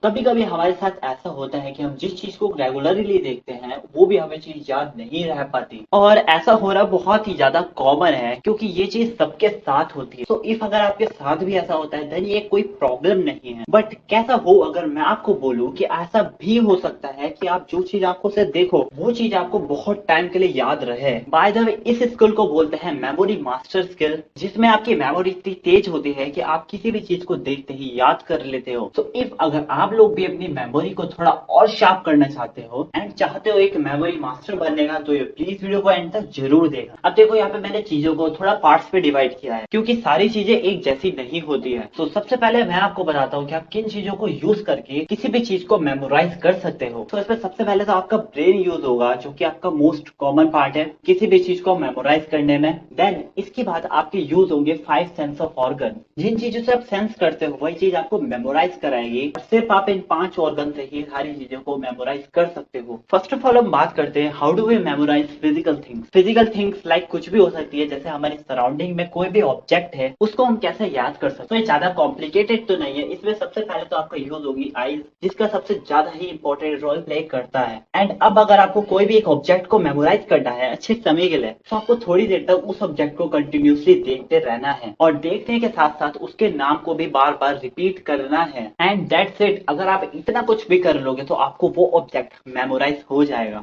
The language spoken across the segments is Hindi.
कभी कभी हमारे साथ ऐसा होता है कि हम जिस चीज को रेगुलरली देखते हैं वो भी हमें चीज याद नहीं रह पाती, और ऐसा हो रहा बहुत ही ज्यादा कॉमन है क्योंकि ये चीज सबके साथ होती है। तो इफ अगर आपके साथ भी ऐसा होता है देन ये कोई प्रॉब्लम नहीं है। बट कैसा हो अगर मैं आपको बोलूं कि ऐसा भी हो सकता है कि आप जो चीज आंखों से देखो वो चीज आपको बहुत टाइम के लिए याद रहे। बाय द वे इस स्किल को बोलते हैं मेमोरी मास्टर स्किल, जिसमें आपकी मेमोरी इतनी तेज होती है कि आप किसी भी चीज को देखते ही याद कर लेते हो। तो इफ अगर आप लोग भी अपनी मेमोरी को थोड़ा और शार्प करना चाहते हो एंड चाहते हो एक मेमोरी मास्टर बनने का, तो ये प्लीज वीडियो को एंड तक जरूर देखना। अब देखो यहाँ पे मैंने चीजों को थोड़ा पार्ट्स पे डिवाइड किया है क्योंकि सारी चीजें एक जैसी नहीं होती है। तो सबसे पहले मैं आपको बताता हूँ कि आप किन चीजों को यूज करके किसी भी चीज को मेमोराइज कर सकते हो। तो इसमें सबसे पहले तो आपका ब्रेन यूज होगा जो कि आपका मोस्ट कॉमन पार्ट है किसी भी चीज को मेमोराइज करने में। देन इसके बाद आपके यूज होंगे 5 सेंस ऑफ ऑर्गन। जिन चीजों से आप सेंस करते हो वही चीज आपको मेमोराइज कराएगी, और सिर्फ आप इन 5 ऑर्गन से ही सारी चीजों को मेमोराइज कर सकते हो। फर्स्ट ऑफ ऑल हम बात करते हैं how do we memorise physical things. Physical things like कुछ भी हो सकती है, जैसे हमारी सराउंडिंग में कोई भी ऑब्जेक्ट है उसको हम कैसे याद कर सकते हैं। तो ये ज्यादा कॉम्प्लिकेटेड तो नहीं है। इसमें सबसे पहले तो आपका यूज होगी आईज, जिसका सबसे ज्यादा ही इंपॉर्टेंट रोल प्ले करता है। एंड अब अगर आपको कोई भी एक ऑब्जेक्ट को मेमोराइज करना है अच्छे समय के लिए, तो आपको थोड़ी देर तक उस ऑब्जेक्ट को कंटिन्यूसली देखते रहना है, और देखने के साथ साथ उसके नाम को भी बार बार रिपीट करना है। And that's it. अगर आप इतना कुछ भी कर लोगे तो आपको वो ऑब्जेक्ट मेमोराइज हो जाएगा।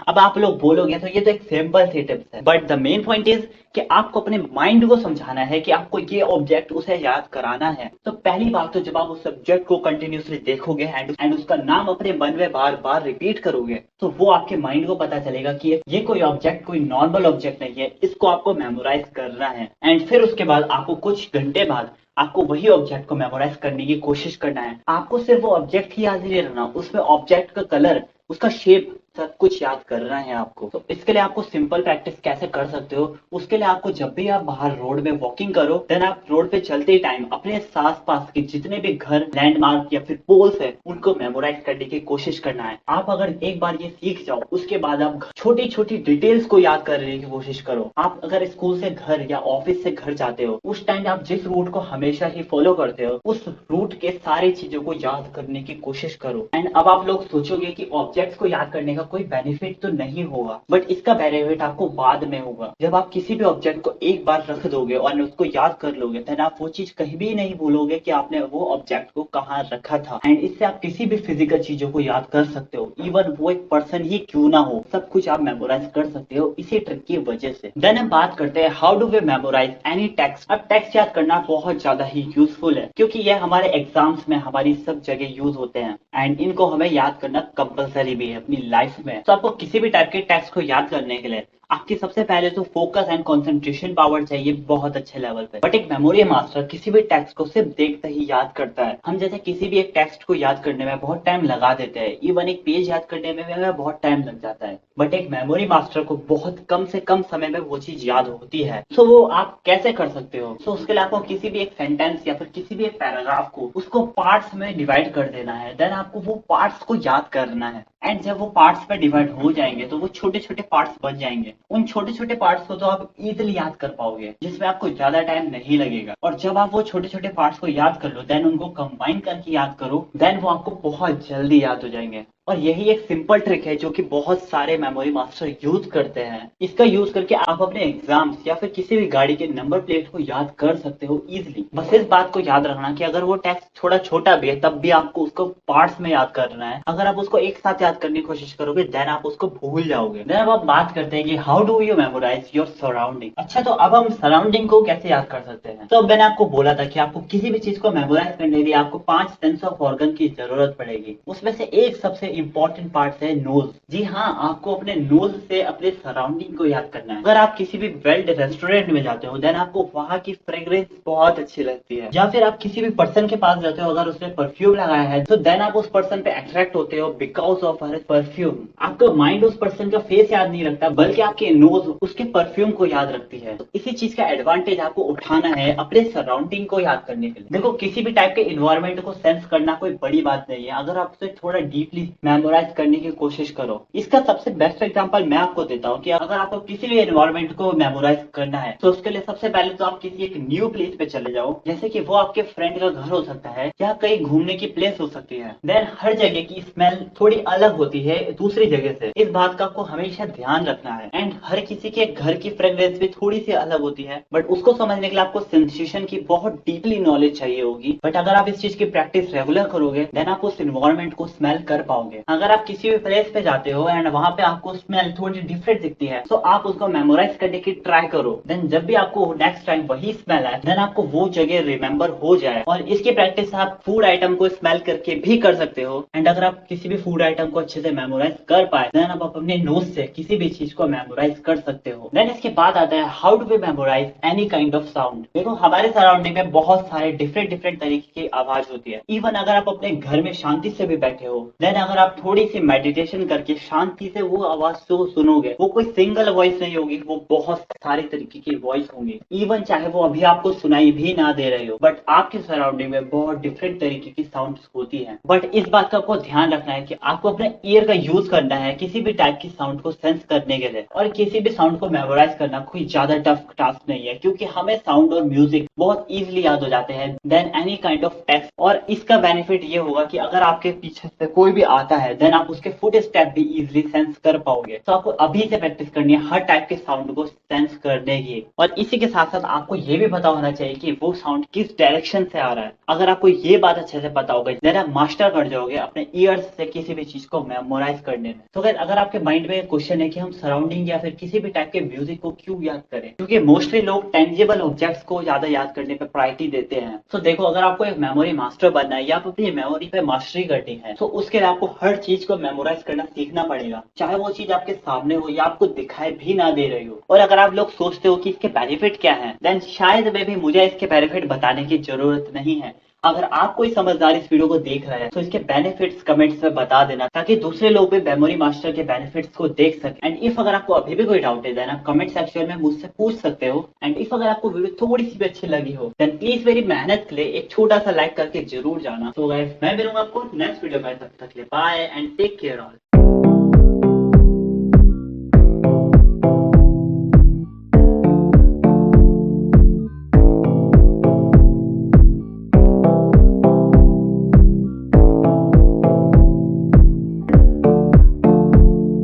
अब आप लोग बोलोगे तो ये तो एक सिंपल सी टिप्स है, but the main point is कि आपको अपने माइंड को समझाना है कि आपको ये ऑब्जेक्ट उसे याद कराना है। तो पहली बात तो जब आप उस सब्जेक्ट को कंटिन्यूसली देखोगे एंड उसका नाम अपने मन में बार बार रिपीट करोगे, तो वो आपके माइंड को पता चलेगा कि ये कोई ऑब्जेक्ट कोई नॉर्मल ऑब्जेक्ट नहीं है, इसको आपको मेमोराइज करना है। एंड फिर उसके बाद आपको कुछ घंटे बाद आपको वही ऑब्जेक्ट को मेमोराइज करने की कोशिश करना है। आपको सिर्फ वो ऑब्जेक्ट ही याद नहीं रहना, उसमें ऑब्जेक्ट का कलर, उसका शेप, सब कुछ याद करना है आपको। तो इसके लिए आपको सिंपल प्रैक्टिस कैसे कर सकते हो, उसके लिए आपको जब भी आप बाहर रोड में वॉकिंग करो देन आप रोड पे चलते ही टाइम अपने आस पास के जितने भी घर, लैंडमार्क या फिर पोल्स है उनको मेमोराइज करने की कोशिश करना है। आप अगर एक बार ये सीख जाओ उसके बाद आप छोटी छोटी डिटेल्स को याद करने की कोशिश करो। आप अगर स्कूल से घर या ऑफिस से घर जाते हो उस टाइम आप जिस रूट को हमेशा ही फॉलो करते हो उस रूट के सारी चीजों को याद करने की कोशिश करो। एंड अब आप लोग सोचोगे कि ऑब्जेक्ट्स को याद करने का कोई बेनिफिट तो नहीं होगा, बट इसका बेनिफिट आपको बाद में होगा। जब आप किसी भी ऑब्जेक्ट को एक बार रख दोगे और उसको याद कर लोगे देन आप वो चीज कहीं भी नहीं भूलोगे कि आपने वो ऑब्जेक्ट को कहाँ रखा था। एंड इससे आप किसी भी फिजिकल चीजों को याद कर सकते हो, इवन वो एक पर्सन ही क्यों ना हो, सब कुछ आप मेमोराइज कर सकते हो इसी ट्रिक की वजह से। देन हम बात करते हैं how do we memorise any text. अब टेक्स्ट याद करना बहुत ज्यादा ही यूजफुल है क्योंकि ये हमारे एग्जाम्स में हमारी सब जगह यूज होते हैं एंड इनको हमें याद करना कंपलसरी भी है अपनी लाइफ में। तो आपको किसी भी टाइप के टेक्स्ट को याद करने के लिए आपकी सबसे पहले तो फोकस एंड कंसंट्रेशन पावर चाहिए बहुत अच्छे लेवल पे। बट एक मेमोरी मास्टर किसी भी टेक्स्ट को सिर्फ देखते ही याद करता है। हम जैसे किसी भी एक टेक्स्ट को याद करने में बहुत टाइम लगा देते हैं, इवन एक पेज याद करने में भी हमें बहुत टाइम लग जाता है, बट एक मेमोरी मास्टर को बहुत कम से कम समय में वो चीज याद होती है। सो वो आप कैसे कर सकते हो? सो उसके लिए आपको किसी भी एक सेंटेंस या फिर किसी भी एक पैराग्राफ को उसको पार्ट्स में डिवाइड कर देना है। देन आपको वो पार्ट्स को याद करना है एंड जब वो पार्ट्स में डिवाइड हो जाएंगे तो वो छोटे छोटे पार्ट्स बन जाएंगे। उन छोटे छोटे पार्ट्स को तो आप इजीली याद कर पाओगे जिसमें आपको ज्यादा टाइम नहीं लगेगा। और जब आप वो छोटे छोटे पार्ट्स को याद कर लो देन उनको कंबाइन करके याद करो, देन वो आपको बहुत जल्दी याद हो जाएंगे। और यही एक सिंपल ट्रिक है जो कि बहुत सारे मेमोरी मास्टर यूज करते हैं। इसका यूज करके आप अपने एग्जाम्स या फिर किसी भी गाड़ी के नंबर प्लेट को याद कर सकते हो इजीली। बस इस बात को याद रखना कि अगर वो टेक्स्ट थोड़ा छोटा भी है तब भी आपको उसको पार्ट्स में याद करना है। अगर आप उसको एक साथ याद करने की कोशिश करोगे देन आप उसको भूल जाओगे। देन अब आप बात करते हैं कि how do you memorise your surrounding. अच्छा, तो अब हम सराउंडिंग को कैसे याद कर सकते हैं? तो मैंने आपको बोला था कि आपको किसी भी चीज को मेमोराइज करने के लिए आपको 5 सेंस ऑफ ऑर्गन की जरूरत पड़ेगी। उसमें से एक सबसे इंपॉर्टेंट पार्ट है नोज। जी हाँ, आपको अपने नोज से अपने सराउंडिंग को याद करना है। अगर आप किसी भी वेल्ड रेस्टोरेंट में जाते हो देन आपको वहां की फ्रेग्रेंस बहुत अच्छी लगती है, या फिर आप किसी भी पर्सन के पास जाते हो अगर उसने परफ्यूम लगाया है तो देन आप उस पर्सन पे अट्रैक्ट होते हो बिकॉज ऑफ हर परफ्यूम। आपका माइंड उस पर्सन का फेस याद नहीं रखता बल्कि आपकी नोज उसके परफ्यूम को याद रखती है। तो इसी चीज का एडवांटेज आपको उठाना है अपने सराउंडिंग को याद करने के लिए। देखो, किसी भी टाइप के इन्वायरमेंट को सेंस करना कोई बड़ी बात नहीं है। अगर आप उसे थोड़ा डीपली मेमोराइज करने की कोशिश करो। इसका सबसे बेस्ट एग्जांपल मैं आपको देता हूँ कि अगर आपको किसी भी एनवायरनमेंट को मेमोराइज करना है तो उसके लिए सबसे पहले तो आप किसी एक न्यू प्लेस पे चले जाओ, जैसे कि वो आपके फ्रेंड का घर हो सकता है या कहीं घूमने की प्लेस हो सकती है। देन हर जगह की स्मेल थोड़ी अलग होती है दूसरी जगह से, इस बात का आपको हमेशा ध्यान रखना है। एंड हर किसी के घर की फ्रेग्रेंस भी थोड़ी सी अलग होती है, बट उसको समझने के लिए आपको सेंसेशन की बहुत डीपली नॉलेज चाहिए होगी। बट अगर आप इस चीज की प्रैक्टिस रेगुलर करोगे देन आप उस इन्वायरमेंट को स्मेल कर पाओगे। अगर आप किसी भी प्लेस पे जाते हो एंड वहां पे आपको स्मेल थोड़ी डिफरेंट दिखती है तो आप उसको मेमोराइज करने की ट्राई करो। देन जब भी आपको नेक्स्ट टाइम वही स्मेल आए देन आपको वो जगह रिमेम्बर हो जाए। और इसकी प्रैक्टिस आप फूड आइटम को स्मेल करके भी कर सकते हो। एंड अगर आप किसी भी फूड आइटम को अच्छे से मेमोराइज कर पाए देन आप अपने नोज से किसी भी चीज को मेमोराइज कर सकते हो। देन इसके बाद आता है how do we memorise any kind of sound. देखो हमारे सराउंडिंग में बहुत सारे डिफरेंट डिफरेंट तरीके की आवाज होती है। इवन अगर आप अपने घर में शांति से भी बैठे हो देन अगर आप थोड़ी सी मेडिटेशन करके शांति से वो आवाज को सुनोगे, वो कोई सिंगल वॉइस नहीं होगी, वो बहुत सारे तरीके की वॉइस होंगी। इवन चाहे वो अभी आपको सुनाई भी ना दे रहे हो बट आपके सराउंडिंग में बहुत डिफरेंट तरीके की साउंड्स होती हैं। बट इस बात का आपको ध्यान रखना है कि आपको अपने ईयर का यूज करना है किसी भी टाइप की साउंड को सेंस करने के लिए। और किसी भी साउंड को मेमोराइज करना कोई ज्यादा टफ टास्क नहीं है, क्योंकि हमें साउंड और म्यूजिक बहुत इजीली याद हो जाते हैं then any kind of text. और इसका बेनिफिट ये होगा कि अगर आपके पीछे से कोई भी आता है देन आप उसके फुट स्टेप भी इजीली सेंस कर पाओगे। तो आपको अभी से प्रैक्टिस करनी है हर टाइप के साउंड को सेंस करने की। और इसी के साथ साथ आपको ये भी पता होना चाहिए कि वो साउंड किस डायरेक्शन से आ रहा है। अगर आपको ये बात अच्छे से पता होगा देन आप मास्टर कर जाओगे अपने ईयर्स से किसी भी चीज को मेमोराइज करने में। तो अगर आपके माइंड में क्वेश्चन है कि हम सराउंडिंग या फिर किसी भी टाइप के म्यूजिक को क्यों याद करें, क्योंकि मोस्टली लोग टेंजिबल ऑब्जेक्ट्स को ज्यादा याद करने पे प्रायोरिटी देते हैं। तो देखो अगर आपको एक मेमोरी मास्टर बनना है या आप अपनी मेमोरी पे मास्टरी करनी है तो उसके लिए आपको हर चीज को मेमोराइज करना सीखना पड़ेगा, चाहे वो चीज आपके सामने हो या आपको दिखाई भी ना दे रही हो। और अगर आप लोग सोचते हो कि इसके बेनिफिट क्या है देन शायद में भी मुझे इसके बेनिफिट बताने की जरूरत नहीं है। अगर आप कोई समझदार इस वीडियो को देख रहा है तो इसके बेनिफिट्स कमेंट्स में बता देना ताकि दूसरे लोग भी मेमोरी मास्टर के बेनिफिट्स को देख सके। एंड इफ अगर आपको अभी भी कोई डाउट है देन आप कमेंट सेक्शन में मुझसे पूछ सकते हो। एंड इफ अगर आपको वीडियो थोड़ी सी भी अच्छी लगी हो देन प्लीज मेरी मेहनत के लिए एक छोटा सा लाइक करके जरूर जाना। तो गाइस मैं मिलूंगा आपको नेक्स्ट वीडियो में, तब तक के लिए bye and take care all.